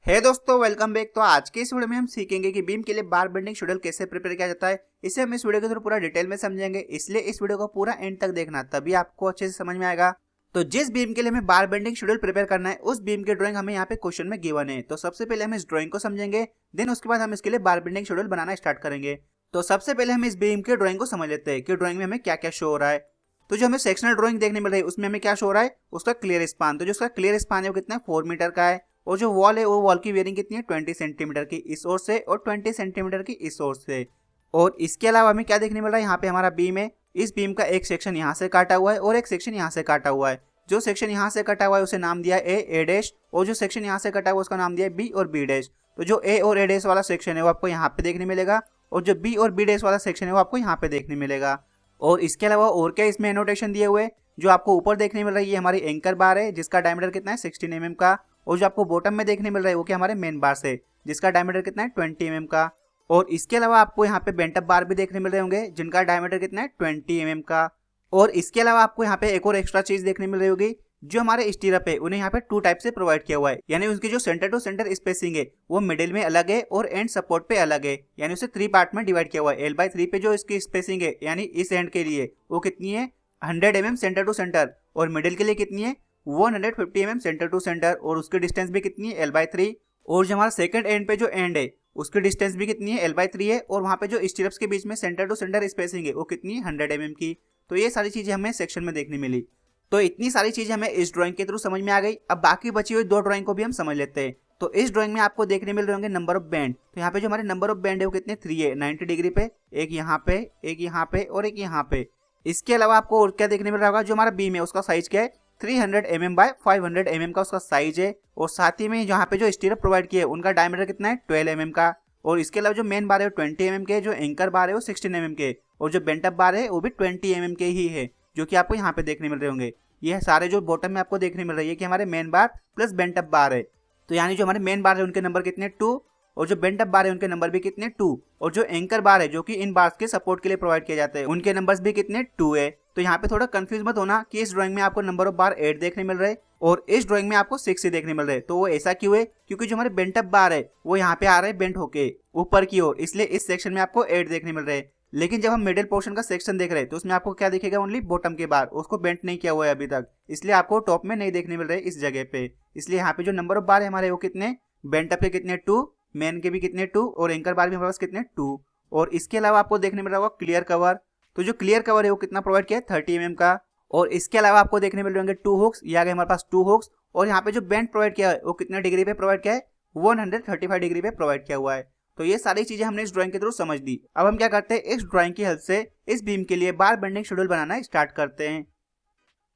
हे दोस्तों, welcome back. तो आज के इस वीडियो में हम सीखेंगे कि बीम के लिए बार बेंडिंग शेड्यूल कैसे प्रिपेयर किया जाता है। इसे हम इस वीडियो के थ्रू पूरा डिटेल में समझेंगे, इसलिए इस वीडियो को पूरा एंड तक देखना, तभी आपको अच्छे से समझ में आएगा। तो जिस बीम के लिए हमें बार बेंडिंग शेड्यूल प्रिपेयर करना है, उस बीम की ड्राइंग हमें यहाँ पे क्वेश्चन में गिवन है। तो सबसे पहले हम इस ड्राइंग को समझेंगे, देन उसके बाद हम इसके लिए बार बेंडिंग शेड्यूल बनाना स्टार्ट करेंगे। तो सबसे पहले हम इस बीम की ड्राइंग को समझ लेते हैं कि ड्राइंग में हमें क्या क्या शो हो रहा है। तो जो हमें सेक्शनल ड्राइंग देखने मिल रही है, उसमें हमें क्या शो हो रहा है, उसका क्लियर स्पान। तो जो उसका क्लियर स्पान है वो कितना है, 4 मीटर का है। और जो वॉल है वो वॉल की वेयरिंग कितनी है, 20 सेंटीमीटर की इस ओर से और 20 सेंटीमीटर की इस ओर से। और इसके अलावा हमें क्या देखने मिल रहा है, यहाँ पे हमारा बीम है। इस बीम का एक सेक्शन यहाँ से काटा हुआ है और एक सेक्शन यहाँ से काटा हुआ है। जो सेक्शन यहाँ से कटा हुआ है उसे नाम दिया ए डैश, और जो सेक्शन यहाँ से कटा हुआ है उसका नाम दिया बी और बी डैश। तो जो ए और ए डैश वाला सेक्शन है वो आपको यहाँ पे देखने मिलेगा, और जो बी और बी डैश वाला सेक्शन है वो आपको यहाँ पे देखने मिलेगा। और इसके अलावा और क्या इसमें एनोटेशन दिए हुए, जो आपको ऊपर देखने मिल रही है हमारी एंकर बार है, जिसका डायमीटर कितना है 16 mm का। और जो आपको बॉटम में देखने मिल रहा है वो क्या हमारे मेन बार से, जिसका डायमीटर कितना है 20 mm का। और इसके अलावा आपको यहाँ पे बेंट अप बार भी देखने मिल रहे होंगे, जिनका डायमीटर कितना है 20 mm का। और इसके अलावा आपको यहाँ पे एक और एक्स्ट्रा चीज देखने मिल रही होगी, जो हमारे स्टीरअप है उन्हें यहाँ पे 2 टाइप से प्रोवाइड किया हुआ है। यानी उनकी जो सेंटर टू सेंटर स्पेसिंग है वो मिडिल में अलग है और एंड सपोर्ट पे अलग है। यानी उसे 3 पार्ट में डिवाइड किया हुआ है। L/3 पे जो इसकी स्पेसिंग है, यानी इस एंड के लिए वो कितनी है, 100 mm सेंटर टू सेंटर। और मिडिल के लिए कितनी है, 150 mm सेंटर टू सेंटर। और उसकी डिस्टेंस भी कितनी है, L/3। और जो हमारा सेकंड एंड पे जो एंड है उसकी डिस्टेंस भी कितनी है, L/3 है। और वहां पे जो स्टीरअप्स के बीच में सेंटर टू सेंटर स्पेसिंग है वो कितनी है, 100 mm की। तो ये सारी चीजें हमें सेक्शन में देखने मिली। तो इतनी सारी चीजें हमें इस ड्राइंग के थ्रू समझ में आ गई। अब बाकी बची हुई 2 ड्राइंग को भी हम समझ लेते हैं। तो इस ड्राइंग में आपको देखने मिल रहे होंगे नंबर ऑफ बैंड। तो यहाँ पे जो हमारे नंबर ऑफ बैंड है वो कितने 3 है, 90 डिग्री पे, एक यहाँ पे, एक यहाँ पे और एक यहाँ पे। इसके अलावा आपको और क्या देखने मिल रहा होगा, जो हमारा बीम है उसका साइज क्या है, 300 mm बाय 500 mm का उसका साइज है। और साथ ही में यहाँ पे जो स्टीरअप प्रोवाइड किया है उनका डायमीटर कितना है, 12 mm का। और इसके अलावा जो मेन बार है वो 20 mm के, जो एंकर बार है वो 16 mm के, और जो बेंट अप बार है वो भी 20 mm के ही है, जो कि आपको यहाँ पे देखने मिल रहे होंगे। ये सारे जो बॉटम में आपको देखने मिल रही है कि हमारे main bar plus bent up bar है। तो यानी जो हमारे मेन बार है उनके नंबर कितने 2, और जो बेंट अप बार है उनके नंबर भी कितने 2। और जो एंकर बार है जो कि इन बार्स के सपोर्ट के लिए प्रोवाइड किए जाते हैं, उनके नंबर्स भी कितने 2 है। तो यहाँ पे थोड़ा कंफ्यूज मत होना कि इस ड्राइंग में आपको नंबर ऑफ बार 8 देखने मिल रहे हैं और इस ड्राइंग में आपको 6 ही देखने मिल रहे हैं। तो वो ऐसा क्यों है, क्योंकि जो हमारे बेंट अप बार है वो यहाँ पे आ रहे हैं बेंट होके ऊपर की ओर, इसलिए इस सेक्शन में आपको 8 देखने मिल रहे हैं। लेकिन जब हम मिडिल पोर्शन का सेक्शन देख रहे हैं तो उसमें आपको क्या दिखेगा, ओनली बॉटम के बार, उसको बेंट नहीं किया हुआ है अभी तक, इसलिए आपको टॉप में नहीं देखने मिल रहे इस जगह पे। इसलिए यहाँ पे जो नंबर ऑफ बार है हमारे वो कितने, बेंट अप के कितने 2, मेन के भी कितने 2, और एंकर बार भी हमारे पास कितने 2। और इसके अलावा आपको देखने मिल रहा होगा क्लियर कवर। तो जो क्लियर कवर है वो कितना प्रोवाइड किया है, 30 mm का। और इसके अलावा आपको देखने मिल रहे होंगे 2 हुक्स, ये आ गए हमारे पास 2 हुक्स। और यहाँ पे जो बेंट प्रोवाइड किया है वो कितने डिग्री पे प्रोवाइड किया है, 135 डिग्री पे प्रोवाइड किया हुआ है। तो ये सारी चीजें हमने इस ड्राइंग के थ्रू समझ ली। अब हम क्या करते हैं, इस ड्राइंग की हेल्प से इस बीम के लिए बार बेंडिंग शेड्यूल बनाना स्टार्ट करते हैं।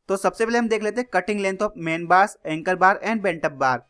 तो सबसे पहले हम देख लेते हैं cutting length of main bars, anchor bar and bent up bar.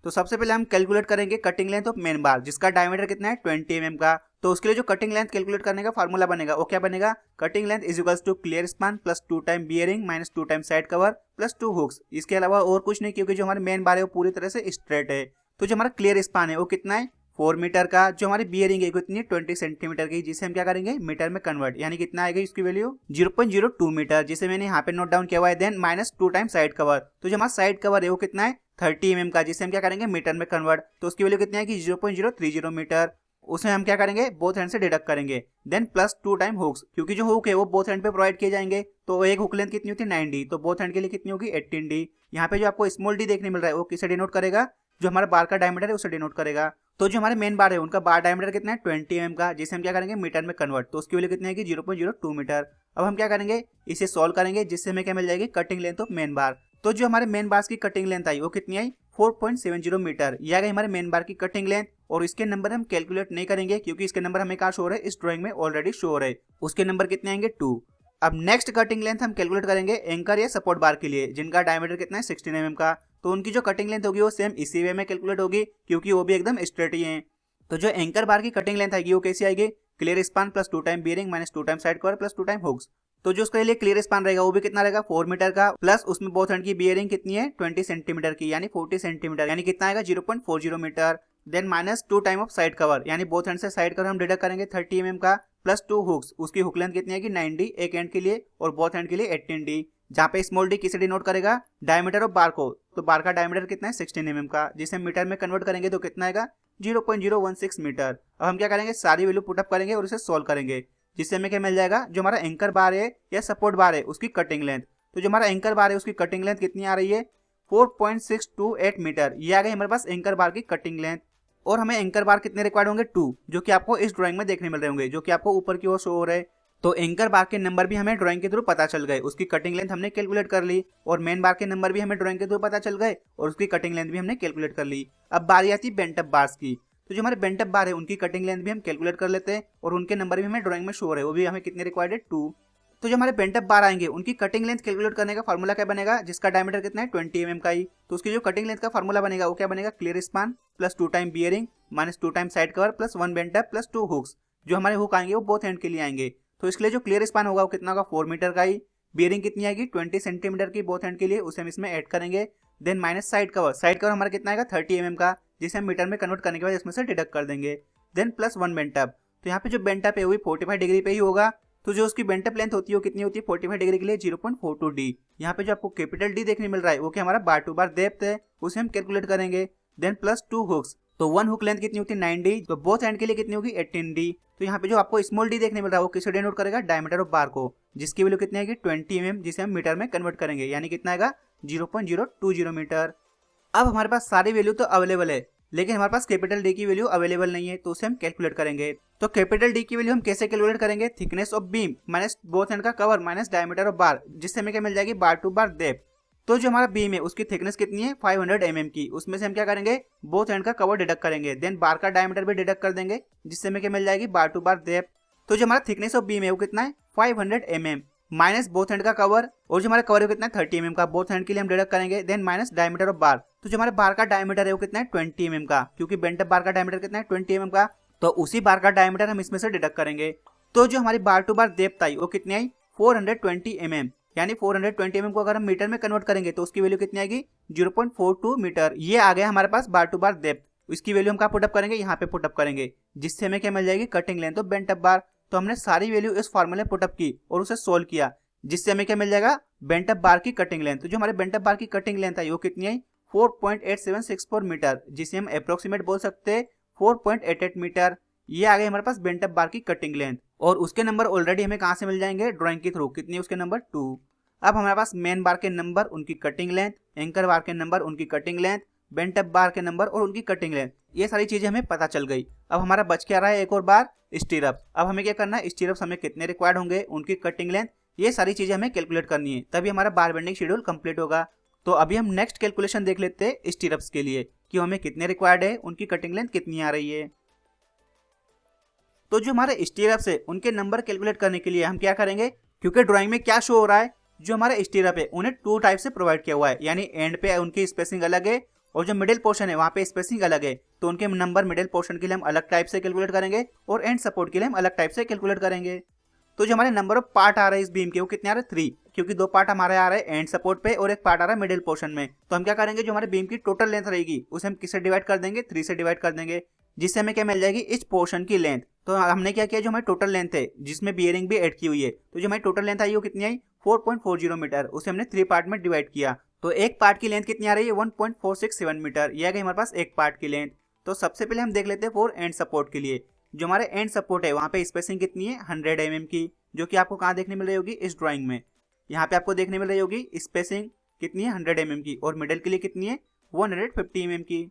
तो सबसे पहले हम कैलकुलेट करेंगे cutting length of main bar, जिसका डायमीटर कितना है 20 mm का। तो उसके लिए जो कटिंग लेंथ कैलकुलेट करने का फार्मूला बनेगा वो क्या बनेगा, cutting length is equals to clear span plus 2 time bearing minus 2 time side cover plus 2 hooks. इसके अलावा और कुछ नहीं, क्योंकि जो हमारे मेन बार है वो पूरी तरह से स्ट्रेट है। तो जो हमारा क्लियर स्पान है वो कितना है, 4 मीटर का। जो हमारी बियरिंग है कितनी है, 20 सेंटीमीटर की, जिसे हम क्या करेंगे मीटर में कन्वर्ट, यानी कितना आएगा इसकी वैल्यू 0.02 मीटर, जिसे मैंने यहाँ पे नोट डाउन किया हुआ है। Then minus 2 time side cover. तो जो हमारा साइड कवर है वो कितना है, 30 mm का, जिसे हम क्या करेंगे मीटर में कन्वर्ट। तो उसकी वैल्यू कितनी आएगी, 0.030 मीटर। उसमें हम क्या करेंगे, बोथ हैंड से डिडक्ट करेंगे। देन प्लस 2 टाइम हुक्स, क्योंकि जो हुक है वो बोथ हैंड पे प्रोवाइड किए जाएंगे। तो एक हुक लेंथ कितनी होती है 9D, तो बोथ हैंड के लिए कितनी होगी 18D। यहाँ पे जो आपको स्मॉल d देखने मिल रहा है वो किसे डिनोट करेगा, जो हमारा बार का डायमीटर है उसे डिनोट करेगा। तो जो हमारे मेन बार है उनका बार डायमीटर कितना है 20 mm का, जिसे हम क्या करेंगे मीटर में कन्वर्ट। तो उसकी वैल्यू कितनी आएगी 0.02 मीटर। अब हम क्या करेंगे, इसे सॉल्व करेंगे, जिससे हमें क्या मिल जाएगी, कटिंग लेंथ ऑफ मेन बार। तो जो हमारे मेन बार्स की कटिंग लेंथ आई वो कितनी आई, 4.70 मीटर। यह आ गई हमारे मेन बार की कटिंग लेंथ। और इसके नंबर हम कैलकुलेट नहीं करेंगे, क्योंकि इसके नंबर हमें कहाँ शो हो रहे हैं, इस ड्राइंग में ऑलरेडी शो हो रहे हैं। उसके नंबर कितने आएंगे 2। अब नेक्स्ट कटिंग लेंथ हम कैलकुलेट करेंगे एंकर या सपोर्ट बार के लिए, जिनका डायमीटर कितना है 16 mm का। तो उनकी जो कटिंग लेंथ होगी वो सेम इसी वे में कैलकुलेट होगी, क्योंकि वो भी एकदम स्ट्रेट ही है। तो जो एंकर बार की कटिंग लेंथ आएगी वो कैसी आएगी, clear span plus 2 time bearing minus 2 time side cover plus 2 time hooks. तो जो उसके लिए क्लियर स्पान रहेगा वो भी कितना रहेगा 4 मीटर का, प्लस उसमें बोथ एंड की बियरिंग कितनी है 20 सेंटीमीटर की, यानी 40 सेंटीमीटर, यानी कितना आएगा 0.40 metre. Then minus 2 time of side cover, यानी बोथ एंड से साइड कवर हम डिडक्ट करेंगे 30 mm का, प्लस 2 हुक्स, उसकी हुक लेंथ कितनी आएगी 9d एक एंड के लिए और बोथ एंड के लिए 18d। जहाँ पे स्मॉल डी किसे डिनोट करेगा, डायमीटर ऑफ बार को, तो बार का डायमीटर कितना है 16 mm का, जिसे मीटर में कन्वर्ट करेंगे तो कितना आएगा 0.016 मीटर। अब हम क्या करेंगे, सारी वैल्यू पुटअप करेंगे और उसे सोल्व करेंगे, जिससे हमें क्या मिल जाएगा, जो हमारा एंकर बार है या सपोर्ट बार है उसकी कटिंग लेंथ। तो जो हमारा एंकर बार है उसकी कटिंग लेंथ कितनी आ रही है 4.628 मीटर। ये आ गई हमारे पास एंकर बार की कटिंग लेंथ। और हमें एंकर बार कितने रिक्वायर्ड होंगे 2, जो कि आपको इस ड्राइंग में देखने मिल रहे होंगे, जो कि आपको ऊपर की ओर शो हो रहे हैं। तो एंकर बार के नंबर भी हमें ड्राइंग के थ्रू पता चल गए, उसकी कटिंग लेंथ हमने कैलकुलेट कर ली, और मेन बार के नंबर भी हमें ड्राइंग के थ्रू पता चल गए और उसकी कटिंग लेंथ भी हमने कैलकुलेट कर ली। अब बारी आती है बेंट अप बार्स की। तो जो हमारे बेंट अप बार है उनकी कटिंग लेंथ भी हम कैलकुलेट कर लेते हैं और उनके नंबर भी हमें ड्राइंग में शो हो रहे हैं, वो भी हमें कितने रिक्वायर्ड है 2। तो जो हमारे बेंट अप बार आएंगे उनकी कटिंग लेंथ कैलकुलेट करने का फॉर्मूला क्या बनेगा, जिसका डायमीटर कितना है 20 mm का ही, तो उसकी जो कटिंग लेंथ का फॉर्मूला बनेगा वो क्या बनेगा, clear span plus 2 time bearing minus 2 time side cover plus 1 bent up plus 2 hooks. जो हमारे हुक आएंगे वो बोथ एंड के लिए आएंगे, तो इसके लिए जो क्लियर स्पान होगा वो कितना होगा 4 मीटर का ही, बियरिंग कितनी आएगी 20 सेंटीमीटर की बोथ एंड के लिए, उसे हम इसमें ऐड करेंगे। देन माइनस साइड कवर हमारा कितना आएगा 30 mm का, जिसे हम मीटर में कन्वर्ट करने के बाद इसमें से डिडक्ट कर देंगे। देन प्लस 1 बेंट अप, तो यहाँ पे जो बेंट अप है वो भी 45 डिग्री पे ही होगा, तो जो उसकी बेंट अप लेंथ होती है वो कितनी होती है 45 डिग्री के लिए 0.42d। यहाँ पे जो आपको कैपिटल डी देखने मिल रहा है वो क्या हमारा बार टू बार डेप्थ है, उसे हम कैलकुलेट करेंगे। देन प्लस 2 हुक्स, तो 1 हुक लेंथ कितनी होती है 9d, तो बोथ एंड के लिए कितनी होगी 18d। तो यहाँ पे जो आपको स्मॉल डी देखने मिल रहा है वो किसे डिनोट करेगा, डायमीटर ऑफ बार को, जिसकी वैल्यू कितनी आएगी 20 mm, जिसे हम मीटर में कन्वर्ट करेंगे, यानी कितना आएगा 0.020 मीटर। अब हमारे पास सारी वैल्यू तो अवेलेबल है, लेकिन हमारे पास कैपिटल डी की वैल्यू अवेलेबल नहीं है, तो उसे हम कैलकुलेट करेंगे। तो कैपिटल डी की वैल्यू हम कैसे कैलकुलेट करेंगे, thickness of beam minus both end का cover minus diameter of bar, जिससे हमें क्या मिल जाएगी बार टू बार डेप्थ। तो जो हमारा बीम है उसकी थिकनेस कितनी है 500 mm की, उसमें से हम क्या करेंगे बोथ एंड का कवर डिडक्ट करेंगे, देन बार का डायमीटर भी डिडक्ट कर देंगे, जिससे हमें क्या मिल जाएगी बार टू बार डेप्थ। तो जो हमारा थिकनेस ऑफ बीम है वो कितना है 500 mm माइनस बोथ एंड का कवर, और जो हमारा कवर है कितना है 30 mm का, बोथ एंड के लिए हम डिडक्ट करेंगे, then minus diameter of bar. तो जो हमारे बार का डायमीटर है वो कितना है 20 mm का, क्योंकि बेंट अप बार का डायमीटर कितना है 20 mm का, तो उसी बार का डायमीटर हम इसमें से डिडक्ट करेंगे। तो जो हमारी बार टू बार डेप्थ आई वो कितनी आई 420 mm, यानी 420 mm को अगर हम मीटर में कन्वर्ट करेंगे तो उसकी वैल्यू कितनी आएगी 0.42 मीटर। ये आ गया हमारे पास बार टू बार डेप्थ। इसकी वैल्यू हम कहाँ पुटअप करेंगे, यहाँ पे पुटअप करेंगे, जिससे हमें क्या मिल जाएगी cutting length of bent up bar. तो हमने सारी वैल्यू इस फॉर्मूले पुटअप की और उसे सोल्व किया, जिससे हमें क्या मिल जाएगा बेंट अप बार की कटिंग लेंथ। तो जो हमारे बेंट अप बार की कटिंग लेंथ आई वो कितनी आई 4.8764 मीटर, जिसे हम अप्रोक्सीमेट बोल सकते हैं 4.88 मीटर। ये आ गई हमारे पास बेंट अप बार की कटिंग लेंथ, और उसके नंबर ऑलरेडी हमें कहाँ से मिल जाएंगे ड्राइंग के थ्रू, कितनी उसके नंबर 2। अब हमारे पास मेन बार के नंबर, उनकी कटिंग लेंथ, एंकर बार के नंबर, उनकी कटिंग लेंथ, बेंट अप बार के नंबर और उनकी कटिंग लेंथ, ये सारी चीजें हमें पता चल गई। अब हमारा बच क्या रहा है एक और बार स्टीरअप्स। अब हमें क्या करना है, स्टीरअप्स हमें कितने रिक्वायर्ड होंगे, उनकी कटिंग लेंथ, ये सारी चीजें हमें कैलकुलेट करनी है, तभी हमारा बार बेंडिंग शेड्यूल कंप्लीट होगा। तो अभी हम नेक्स्ट कैलकुलेशन देख लेते हैं स्टीरअप्स के लिए, कि हमें कितने रिक्वायर्ड है, उनकी कटिंग लेंथ कितनी आ रही है। तो जो हमारे स्टीरअप्स है उनके नंबर कैलकुलेट करने के लिए हम क्या करेंगे, क्योंकि ड्राइंग में क्या शो हो रहा है, जो हमारे स्टीरअप है उन्हें 2 टाइप से प्रोवाइड किया हुआ है, यानी एंड पे उनकी स्पेसिंग अलग है और जो मिडिल पोर्शन है वहां पे स्पेसिंग अलग है, तो उनके नंबर मिडिल पोर्शन के लिए हम अलग टाइप से कैलकुलेट करेंगे और एंड सपोर्ट के लिए हम अलग टाइप से कैलकुलेट करेंगे। तो जो हमारे नंबर ऑफ पार्ट आ रहे हैं इस बीम के वो कितने आ रहे हैं 3, क्योंकि 2 पार्ट हमारे आ रहे हैं एंड सपोर्ट पे और एक पार्ट आ रहा है मिडिल पोर्शन में। तो हम क्या करेंगे, जो हमारे बीम की टोटल लेंथ रहेगी उसे हम किससे डिवाइड कर देंगे 3 से डिवाइड कर देंगे, जिससे हमें क्या मिल जाएगी इस पोर्शन की लेंथ। तो हमने क्या किया, जो हमारी टोटल लेंथ है जिसमें बियरिंग भी ऐड की हुई है, तो जो हमारी टोटल लेंथ आई वो कितनी आई 4.40 मीटर, उसे हमने 3 पार्ट में डिवाइड किया। तो एक पार्ट की लेंथ कितनी आ रही है 1.467 मीटर, यह आ गई हमारे पास एक पार्ट की लेंथ। तो सबसे पहले हम देख लेते हैं फॉर एंड सपोर्ट के लिए। जो हमारे एंड सपोर्ट है वहाँ पे स्पेसिंग कितनी है 100 mm की, जो कि आपको कहाँ देखने मिल रही होगी इस ड्राइंग में। यहाँ पे आपको देखने मिल रही होगी स्पेसिंग कितनी है 100 mm की, और मिडिल के लिए कितनी है 150 mm की।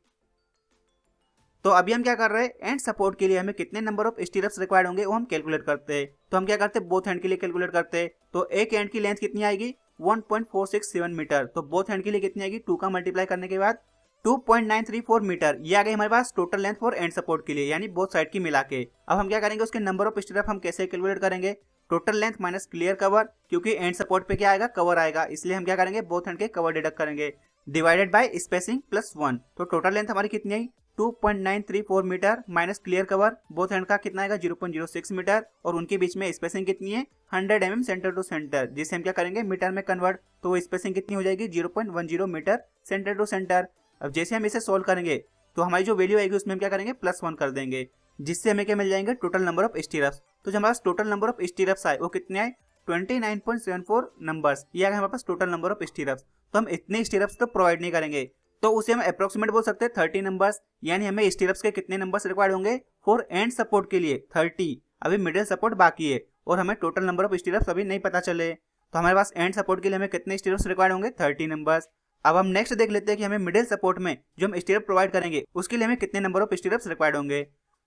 तो अभी हम क्या कर रहे हैं, एंड सपोर्ट के लिए हमें कितने नंबर ऑफ स्टीरअप्स रिक्वायर्ड होंगे वो हम कैलकुलेट करते हैं। तो हम क्या करते हैं, बोथ एंड के लिए कैलकुलेट करते हैं। तो एक एंड की लेंथ कितनी आएगी 1.467 मीटर, तो बोथ एंड के लिए कितनी आएगी 2 का मल्टीप्लाई करने के बाद 2.934 मीटर। ये आ गई हमारे पास total length for end support के लिए, यानी बोथ साइड की मिला के। अब हम क्या करेंगे, उसके नंबर ऑफ स्टीरअप हम कैसे कैलकुलेट करेंगे, total length minus clear cover, क्योंकि एंड सपोर्ट पे क्या आएगा कवर आएगा, इसलिए हम क्या करेंगे बोथ एंड के कवर डिडक्ट करेंगे, डिवाइडेड बाय स्पेसिंग प्लस 1। तो टोटल लेंथ हमारी कितनी आई 2.934 metre minus clear cover, both end का कितना आएगा 0.06 मीटर, और उनके बीच में स्पेसिंग कितनी है 100 mm सेंटर टू सेंटर, जिसे हम क्या करेंगे मीटर में कन्वर्ट। तो वो स्पेसिंग कितनी हो जाएगी 0.10 मीटर सेंटर टू सेंटर। अब जैसे हम इसे सोल्व करेंगे तो हमारी जो वैल्यू आएगी उसमें हम क्या करेंगे +1 कर देंगे, जिससे हमें क्या मिल जाएंगे टोटल नंबर ऑफ स्टीरप्स। तो जो हमारे पास टोटल नंबर ऑफ स्टीरप्स आए वो कितने आए 29.74 नंबर्स, ये हमारे पास टोटल नंबर ऑफ स्टीरप्स। तो हम इतने स्टीरप्स तो प्रोवाइड नहीं करेंगे, तो उसे हम अप्रोक्सीमेट बोल सकते हैं 30 नंबर्स, यानी हमें स्टीरप्स के कितने नंबर्स रिक्वायर्ड होंगे फॉर एंड सपोर्ट के लिए 30, अभी मिडिल सपोर्ट बाकी है और हमें टोटल नंबर ऑफ स्टीरप्स अभी नहीं पता चले। तो हमारे पास एंड सपोर्ट के लिए हमें कितने स्टीरप्स रिक्वायर्ड होंगे 30 नंबर्स। अब हम नेक्स्ट देख लेते हैं कि हमें मिडिल सपोर्ट में जो हम स्टीरप प्रोवाइड करेंगे उसके लिए हमें कितने नंबर ऑफ स्टीरप्स रिक्वायर्ड होंगे।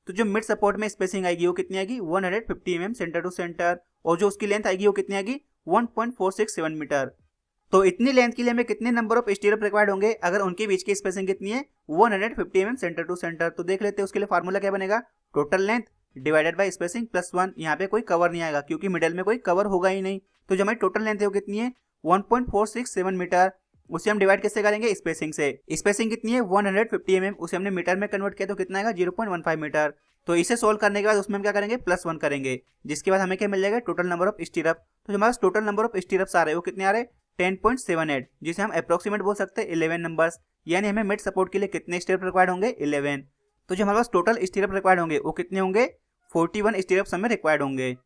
तो जो मिड सपोर्ट में स्पेसिंग आएगी वो कितनी आएगी 150 mm सेंटर टू सेंटर, और जो उसकी लेंथ आएगी वो कितनी आएगी 1.467 मीटर। तो इतनी लेंथ के लिए हमें कितने नंबर ऑफ स्टीरप रिक्वायर्ड होंगे अगर उनके बीच की स्पेसिंग कितनी है 150 mm सेंटर टू सेंटर। तो देख लेते हैं उसके लिए फार्मूला क्या बनेगा, total length divided by spacing plus 1। यहाँ पे कोई कवर नहीं आएगा क्योंकि मिडिल में कोई कवर होगा ही नहीं। तो जो हमारी टोटल लेंथ है वो कितनी है 1.467 मीटर, उसे हम डिवाइड कैसे करेंगे स्पेसिंग से। स्पेसिंग कितनी है 150 mm, उसे हमने मीटर में कन्वर्ट किया तो कितना आएगा 0.15 मीटर। तो इसे सोल्व करने के बाद उसमें हम क्या करेंगे +1 करेंगे, जिसके बाद हमें क्या मिल जाएगा टोटल नंबर ऑफ स्टीरप। तो जो हमारा टोटल नंबर ऑफ स्टीरप्स आ रहे हैं वो कितने आ रहे हैं 10.78, जिसे हम अप्रोक्सीमेट बोल सकते हैं 11 नंबर्स, यानी हमें मिड सपोर्ट के लिए कितने स्टीरप रिक्वायर्ड होंगे 11। तो जो हमारे पास टोटल स्टीरप रिक्वायर्ड होंगे वो कितने होंगे 41 स्टीरप्स हमें रिक्वायर्ड होंगे।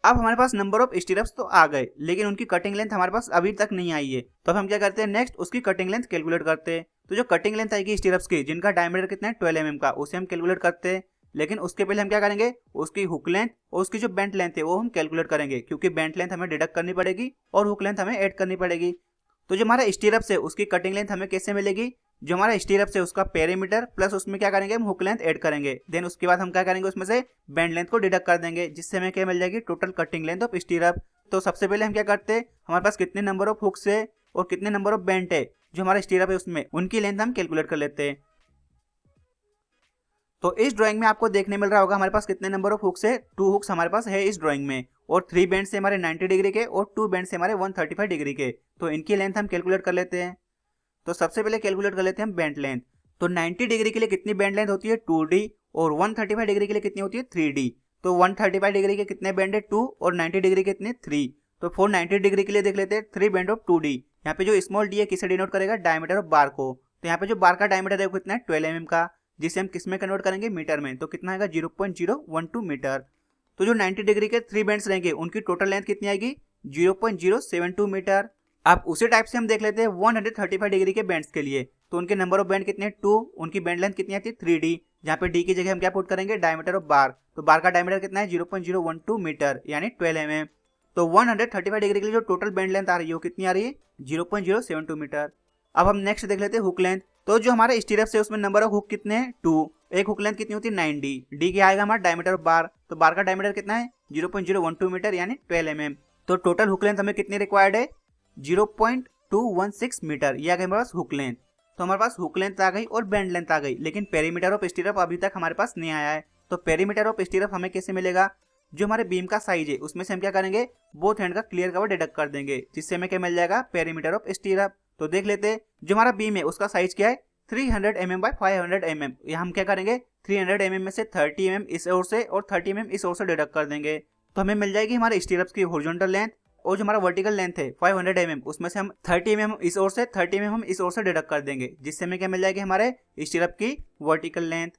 अब हमारे पास नंबर ऑफ स्टीरप्स तो आ गए, लेकिन उनकी कटिंग लेंथ हमारे पास अभी तक नहीं आई है। तो अब हम क्या करते हैं नेक्स्ट उसकी कटिंग लेंथ कैलकुलेट करते हैं। तो जो कटिंग लेंथ आएगी स्टीरप्स की जिनका डायमीटर कितना है 12 mm का, उसे हम कैलकुलेट करते हैं। लेकिन उसके पहले हम क्या करेंगे उसकी हुक लेंथ और उसकी जो बेंट लेंथ है वो हम कैलकुलेट करेंगे, क्योंकि बेंट लेंथ हमें डिडक्ट करनी पड़ेगी और हुक लेंथ हमें ऐड करनी पड़ेगी। तो जो हमारा स्टीरप्स है उसकी कटिंग लेंथ हमें कैसे मिलेगी, जो हमारा स्टीरप्स है उसका पेरीमीटर प्लस उसमें क्या करेंगे हम हुक लेंथ ऐड करेंगे, देन उसके बाद हम क्या करेंगे उसमें से बेंड लेंथ को डिडक्ट कर देंगे, जिससे हमें क्या मिल जाएगी total cutting length of stirrup. तो सबसे पहले हम क्या करते हैं हमारे पास कितने नंबर ऑफ हुक्स है और कितने नंबर ऑफ बेंट है जो हमारा स्टीरप है उसमें, उनकी लेंथ हम कैलकुलेट कर लेते हैं। तो इस ड्राइंग में आपको देखने मिल रहा होगा हमारे पास कितने नंबर ऑफ हुक्स है, 2 हुक्स हमारे पास है इस ड्राइंग में, और 3 बेंड से हमारे 90 डिग्री के और 2 बेंड से हमारे 135 डिग्री के। तो इनकी लेंथ हम कैलकुलेट कर लेते हैं। तो सबसे पहले कैलकुलेट कर लेते हैं हम बेंड लेंथ। तो 90 डिग्री के लिए कितनी बेंड लेंथ होती है 2D, और 135 डिग्री के लिए कितनी होती है 3D। तो 135 डिग्री के कितने बेंड है 2 और 90 डिग्री के कितने 3। तो 490 डिग्री के लिए देख लेते हैं 3 बेंड ऑफ 2D। यहाँ पे जो स्मॉल डी है किसे डिनोट करेगा डायमीटर ऑफ बार को। तो यहाँ पे जो बार का डायमीटर है वो कितना है 12 mm का, जिसे हम किस में कन्वर्ट करेंगे मीटर में। तो कितना आएगा 0.012 मीटर। तो जो 90 डिग्री के 3 बेंड्स रहेंगे उनकी टोटल लेंथ कितनी आएगी 0.072 मीटर। अब उसी टाइप से हम देख लेते हैं 135 डिग्री के बेंड्स के लिए। तो उनके नंबर ऑफ बेंड कितने 2, उनकी बेंड लेंथ कितनी आती है 3D, जहाँ पे D की जगह हम क्या पुट करेंगे डायमीटर ऑफ बार। तो बार का डायमीटर कितना है 0.012 मीटर यानी 12 mm। तो 135 डिग्री के लिए जो टोटल बेंड लेंथ आ रही है वो कितनी आ रही है 0.072 मीटर। अब हम नेक्स्ट देख लेते हैं हुक लेंथ। तो जो हमारे स्टीरप्स है उसमें नंबर ऑफ हुक कितने हैं 2, एक हुक लेंथ कितनी होती है 9D, D क्या आएगा हमारा डायमीटर ऑफ बार। तो बार का डायमीटर कितना है 0.012 मीटर यानी 12 mm। तो टोटल हुक लेंथ हमें कितनी रिक्वायर्ड है 0.216 मीटर, यह आ गई हमारे पास हुक लेंथ। तो हमारे पास हुक लेंथ आ गई और बेंड लेंथ आ गई, लेकिन पेरीमीटर ऑफ स्टीरप अभी तक हमारे पास नहीं आया है। तो पेरीमीटर ऑफ स्टीरप हमें कैसे मिलेगा, जो हमारे बीम का साइज है उसमें से हम क्या करेंगे बोथ हैंड का क्लियर कवर डिडक्ट कर देंगे, जिससे हमें क्या मिल जाएगा पेरीमीटर ऑफ स्टीरप। तो देख लेते हैं जो हमारा बीम है उसका साइज क्या है 300 mm बाय 500 mm। यहाँ हम क्या करेंगे 300 mm में से 30 mm इस ओर से और 30 mm इस ओर से डिडक्ट कर देंगे। तो हमें मिल जाएगी हमारे स्टीरप्स की हॉरिजॉन्टल लेंथ, और जो हमारा वर्टिकल लेंथ है 500 mm उसमें से हम 30 mm इस ओर से 30 mm हम इस ओर से डिडक्ट कर देंगे, जिससे हमें क्या मिल जाएगी हमारे स्टीरप की वर्टिकल लेंथ।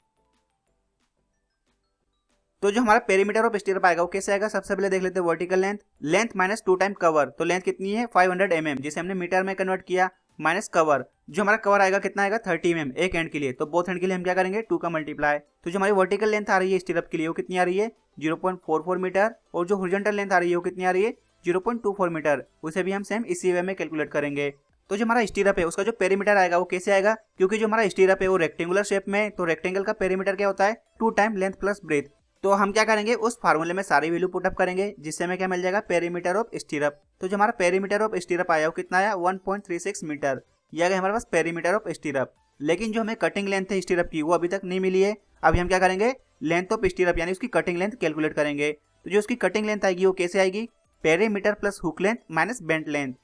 तो जो हमारा पेरीमीटर ऑफ स्टीरप आएगा वो कैसे आएगा, सबसे पहले देख लेते हैं vertical length, length minus 2 time cover. तो लेंथ कितनी है 500 mm, जिसे हमने मीटर में कन्वर्ट किया, माइनस कवर। जो हमारा कवर आएगा कितना आएगा 30 mm एक एंड के लिए। तो बोथ एंड के लिए हम क्या करेंगे 2 का मल्टीप्लाई। तो जो हमारी वर्टिकल लेंथ आ रही है स्टीरप के लिए वो कितनी आ रही है 0.44 मीटर, और जो हॉरिजॉन्टल लेंथ आ रही है वो कितनी आ रही है 0.24 मीटर। उसे भी हम सेम इसी वे में कैलकुलेट करेंगे। तो जो हमारा स्टीरप है उसका जो पेरीमीटर आएगा वो कैसे आएगा, क्योंकि जो हमारा स्टीरप है वो रेक्टेंगुलर शेप में, तो रेक्टेंगल का पेरीमीटर क्या होता है 2 टाइम लेंथ प्लस ब्रेथ। तो हम क्या करेंगे उस फार्मूले में सारी वैल्यू पुटअप करेंगे, जिससे हमें क्या मिल जाएगा पेरीमीटर ऑफ स्टीरप। तो जो हमारा पेरीमीटर ऑफ स्टीरप आया वो कितना आया 1.36 मीटर, यह गया हमारे पास पेरीमीटर ऑफ स्टीरप। लेकिन जो हमें कटिंग लेंथ है स्टीरप की वो अभी तक नहीं मिली है। अभी हम क्या करेंगे लेंथ ऑफ स्टीरप यानी उसकी कटिंग लेंथ कैलकुलेट करेंगे। तो जो उसकी कटिंग लेंथ आएगी वो कैसे आएगी perimeter plus hook length minus bent length.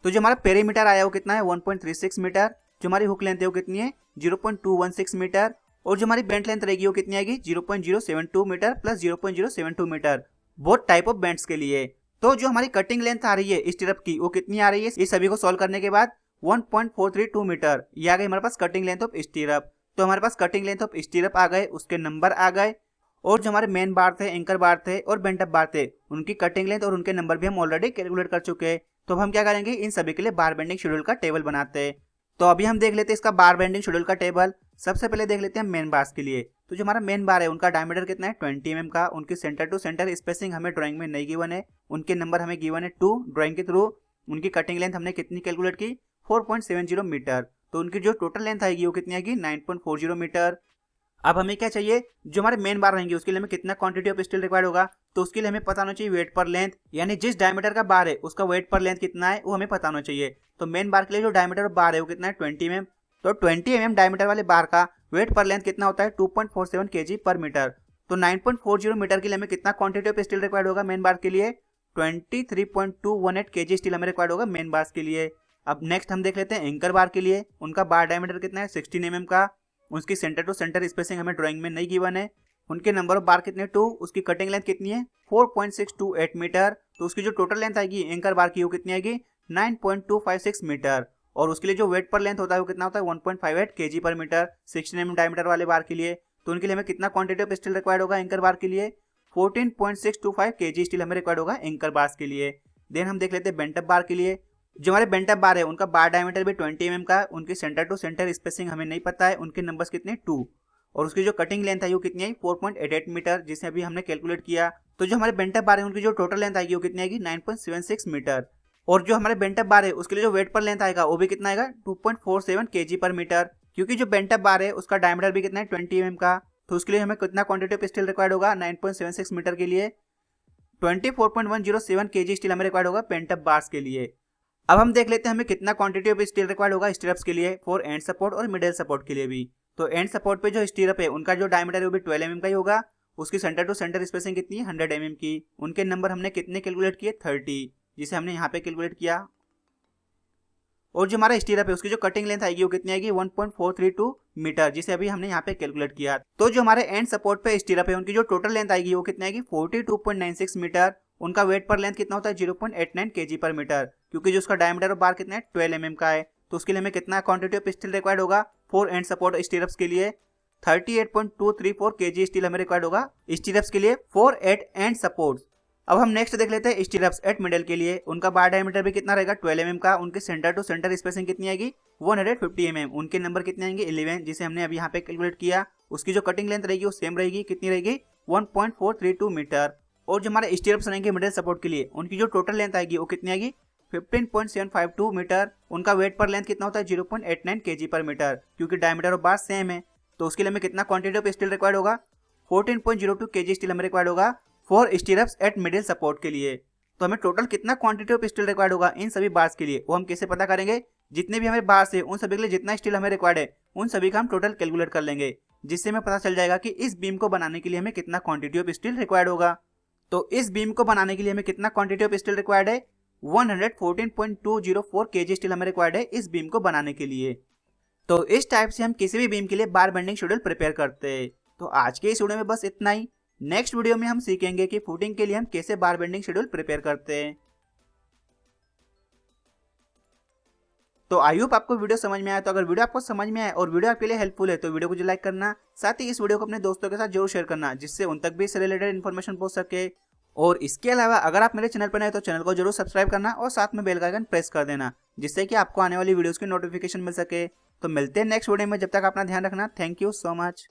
तो जो हमारा पेरीमीटर आया वो कितना है 1.36 मीटर, जो हमारी हुक लेंथ है वो कितनी है 0.216 मीटर, और जो हमारी बेंट लेंथ रहेगी वो कितनी आएगी 0.072 metre plus 0.072 metre, both type of bents के लिए। तो जो हमारी कटिंग लेंथ आ रही है स्टीरप की वो कितनी आ रही है, इस सभी को सॉल्व करने के बाद 1.432 मीटर, ये आ गई हमारे पास कटिंग लेंथ ऑफ स्टीरप। तो हमारे पास कटिंग लेंथ ऑफ स्टीरप आ गए, उसके नंबर आ गए, और जो हमारे मेन बार थे, एंकर बार थे और बेंट अप बार थे, उनकी कटिंग लेंथ और उनके नंबर भी हम ऑलरेडी कैलकुलेट कर चुके हैं। तो अब हम क्या करेंगे, इन सभी के लिए बार बेंडिंग शेड्यूल का टेबल बनाते हैं। तो अभी हम देख लेते हैं इसका बार बेंडिंग शेड्यूल का टेबल। सबसे पहले देख लेते हैं मेन बार्स के लिए। तो जो हमारा मेन बार है उनका डायमीटर कितना है 20 mm का। उनकी सेंटर टू सेंटर स्पेसिंग हमें ड्राइंग में नहीं गिवन है। उनके नंबर हमें गिवन है 2 ड्राइंग के थ्रू। उनकी कटिंग लेंथ हमने कितनी कैलकुलेट की 4.70 मीटर। तो उनकी जो टोटल लेंथ आएगी वो कितनी आएगी 9.40 मीटर। अब हमें क्या चाहिए, जो हमारे मेन बार रहेंगे उसके लिए हमें कितना क्वांटिटी ऑफ स्टील रिक्वायर्ड होगा। तो उसके लिए हमें पता होना चाहिए वेट पर लेंथ, यानी जिस डायमीटर का बार है उसका वेट पर लेंथ कितना है वो हमें पता होना चाहिए। तो मेन बार के लिए जो डायमीटर बार है वो कितना है 20 mm। तो 20 mm डायमीटर वाले बार का वेट पर लेंथ कितना होता है 2.47 kg पर मीटर। तो 9.40 मीटर के लिए हमें कितना क्वांटिटी ऑफ स्टील रिक्वायर्ड होगा मेन बार के लिए 23.218 kg स्टील हमें रिक्वायर्ड होगा मेन बार के लिए। अब नेक्स्ट हम देख लेते हैं एंकर बार के लिए। उनका बार डायमीटर कितना है 16 mm का। उसकी सेंटर टू सेंटर स्पेसिंग हमें ड्राइंग में नहीं गिवन है। उनके नंबर ऑफ बार कितने 2। उसकी कटिंग लेंथ कितनी है 4.628 मीटर। तो उसकी जो टोटल लेंथ आएगी एंकर बार की वो कितनी आएगी 9.256 मीटर। और उसके लिए जो वेट पर लेंथ होता है वो कितना होता है 1.58 kg पर मीटर 16 mm डायमीटर वाले बार के लिए। तो उनके लिए हमें कितना क्वांटिटी ऑफ स्टील रिक्वायर्ड होगा एंकर बार के लिए 14.625 kg स्टील हमें रिक्वायर्ड होगा एंकर बार के लिए। देन हम देख लेते हैं बेंट अप बार के लिए। जो हमारे बेंट अप बार है उनका बार डायमीटर भी 20 mm का। उनकी सेंटर टू सेंटर स्पेसिंग हमें नहीं पता है। उनके नंबर्स कितने 2। और उसकी जो कटिंग लेंथ है वो कितनी है 4.88 मीटर, जिसे अभी हमने कैलकुलेट किया। तो जो हमारे बेंट अप बार है उनकी जो टोटल लेंथ आएगी वो कितनी आएगी 9.76 मीटर। और जो हमारे बेंट अप बार है उसके लिए जो वेट पर लेंथ आएगा वो भी कितना आएगा 2.47 kg पर मीटर। क्योंकि जो बेंट अप बार है उसका डायमीटर भी कितना है 20 mm का। तो उसके लिए हमें कितना क्वांटिटी ऑफ स्टील रिक्वायर्ड होगा 9.76 मीटर के लिए 24.107 kg स्टील हमें रिक्वायर्ड होगा बेंट अप बार्स के लिए। अब हम देख लेते हैं हमें कितना क्वांटिटी ऑफ स्टील रिक्वायर्ड होगा स्टीरअप्स के लिए फॉर एंड सपोर्ट और मिडिल सपोर्ट के लिए भी। तो एंड सपोर्ट पे जो स्टीरअप है उनका जो डायमीटर है वो भी 12 mm का ही होगा। उसकी सेंटर टू सेंटर स्पेसिंग कितनी है 100 mm की। उनके नंबर हमने कितने कैलकुलेट किए 30, जिसे हमने यहाँ पे कैलकुलेट किया। और जो हमारा स्टीरअप है उसकी जो कटिंग लेंथ आएगी वो कितनी आएगी 1.432 मीटर, जिसे अभी हमने यहाँ पे कैलकुलेट किया। तो जो हमारे एंड सपोर्ट पे स्टीरअप है उनकी जो टोटल लेंथ आएगी वो कितनी आएगी 42.96 मीटर। उनका वेट पर लेंथ कितना होता है 0.89 kg पर मीटर। क्योंकि जो उसका डायमीटर और बार कितना है 12 mm का है। तो उसके लिए हमें कितना क्वांटिटी ऑफ स्टील रिक्वायर्ड होगा फॉर एंड सपोर्ट स्टीरअप्स के लिए 38.234 kg स्टील हमें रिक्वायर्ड होगा स्टीरअप्स के लिए फॉर एट एंड सपोर्ट। अब हम नेक्स्ट देख लेते हैं स्टीरअप्स एट मिडल के लिए। उनका बार डायमीटर भी कितना रहेगा 12 mm का। उनके सेंटर टू सेंटर स्पेसिंग कितनी आएगी 150 mm। उनके नंबर कितने आएंगे 11, जिसे हमने अभी यहाँ पे कैलकुलेट किया। उसकी जो कटिंग लेंथ रहेगी वो सेम रहेगी, कितनी रहेगी 1.432 मीटर। और जो हमारे स्टीरअप्स रहेंगे मिडिल सपोर्ट के लिए उनकी जो टोटल लेंथ आएगी वो कितनी आएगी 15.752 मीटर। उनका वेट पर लेंथ कितना होता है 0.89 kg पर मीटर। क्योंकि डायमीटर और बार सेम है तो उसके लिए हमें कितना क्वांटिटी ऑफ स्टील रिक्वायर्ड होगा 14.02 kg स्टील हमें रिक्वायर्ड होगा फॉर स्टीरअप्स एट मिडिल सपोर्ट के लिए। तो हमें टोटल कितना क्वांटिटी ऑफ स्टील रिक्वायर्ड होगा इन सभी बार्स के लिए वो हम कैसे पता करेंगे, जितने भी हमें बार्स है उन सभी के लिए जितना स्टील हमें रिक्वायर्ड है उन सभी का हम टोटल कैलकुलेट कर लेंगे, जिससे हमें पता चल जाएगा कि इस बीम को बनाने के लिए हमें कितना क्वांटिटी ऑफ स्टील रिक्वायर्ड होगा। तो इस बीम को बनाने के लिए हमें कितना क्वांटिटी ऑफ स्टील रिक्वायर्ड है 114.204 kg स्टील हमें रिक्वायर्ड है इस बीम को बनाने के लिए। तो इस टाइप से हम किसी भी बीम के लिए बार बेंडिंग शेड्यूल प्रिपेयर करते हैं। तो आज के इस वीडियो में बस इतना ही। नेक्स्ट वीडियो में हम सीखेंगे कि फुटिंग के लिए हम कैसे बार बेंडिंग शेड्यूल प्रिपेयर करते हैं। तो आई होप आपको वीडियो समझ में आया। तो अगर वीडियो आपको समझ में आया और वीडियो आपके लिए हेल्पफुल है तो वीडियो को जो लाइक करना, साथ ही इस वीडियो को अपने दोस्तों के साथ जरूर शेयर करना, जिससे उन तक भी इससे रिलेटेड इन्फॉर्मेशन पहुंच सके। और इसके अलावा अगर आप मेरे चैनल पर नए तो चैनल को जरूर सब्सक्राइब करना और साथ में बेल का आइकन प्रेस कर देना, जिससे कि आपको आने वाली वीडियोस की नोटिफिकेशन मिल सके। तो मिलते हैं नेक्स्ट वीडियो में, जब तक अपना ध्यान रखना। Thank you so much.